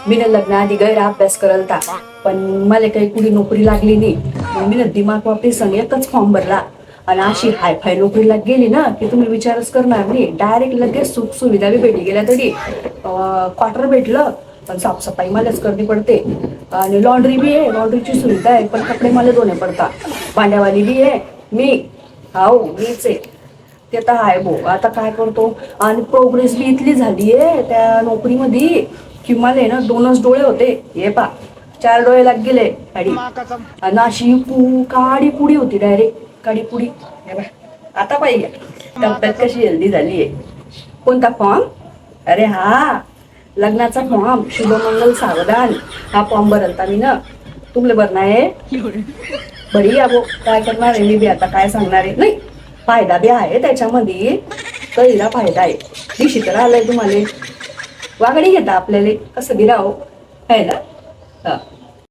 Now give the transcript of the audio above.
मी ना लग्नाआधी गैर अभ्यास करलता, पण मला काही कुठे नोकरी लागली नाही. मग मी ना दिमाग वापरी संग एकच फॉर्म भरला आणि अशी हायफाय नोकरीला गेली ना की तुम्ही विचारच करणार नाही. डायरेक्ट लगेच सुख सुविधा बी भेटी गेल्या, तरी क्वार्टर भेटलं, पण साफसफाई मलाच करणी पडते. आणि लॉन्ड्री बी आहे, लॉन्ड्रीची सुविधा आहे, पण कपडे मला धुणे पडतात. भांड्यावाली बी आहे मी, हाऊ मीच आहे. ते तर आहे भाऊ, आता काय करतो. आणि प्रोग्रेस बी इतली झाली आहे त्या नोकरीमध्ये की मला आहे ना 2च डोळे होते, हे पा 4 डोळे लाग गेले. आणि अशी काडी पुडी होती, डायरेक्ट काडी पुडी. हे बा आता पाहिजे तब्येत कशी हेल्दी झाली आहे. कोणता फॉर्म? अरे हा, लग्नाचा फॉर्म, शुभमंगल सावधान. हा फॉर्म भरलता मी ना. तुमले भरणं आहे? बरी या भाऊ, काय करणार आहे मी बी आता, काय सांगणार आहे. नाही, फायदा बी आहे त्याच्यामध्ये, कळीला फायदा आहे. दिशी तर आलंय तुम्हाला, वागडी घेता आपल्याला कसं बी राहो, आहे ना. हा.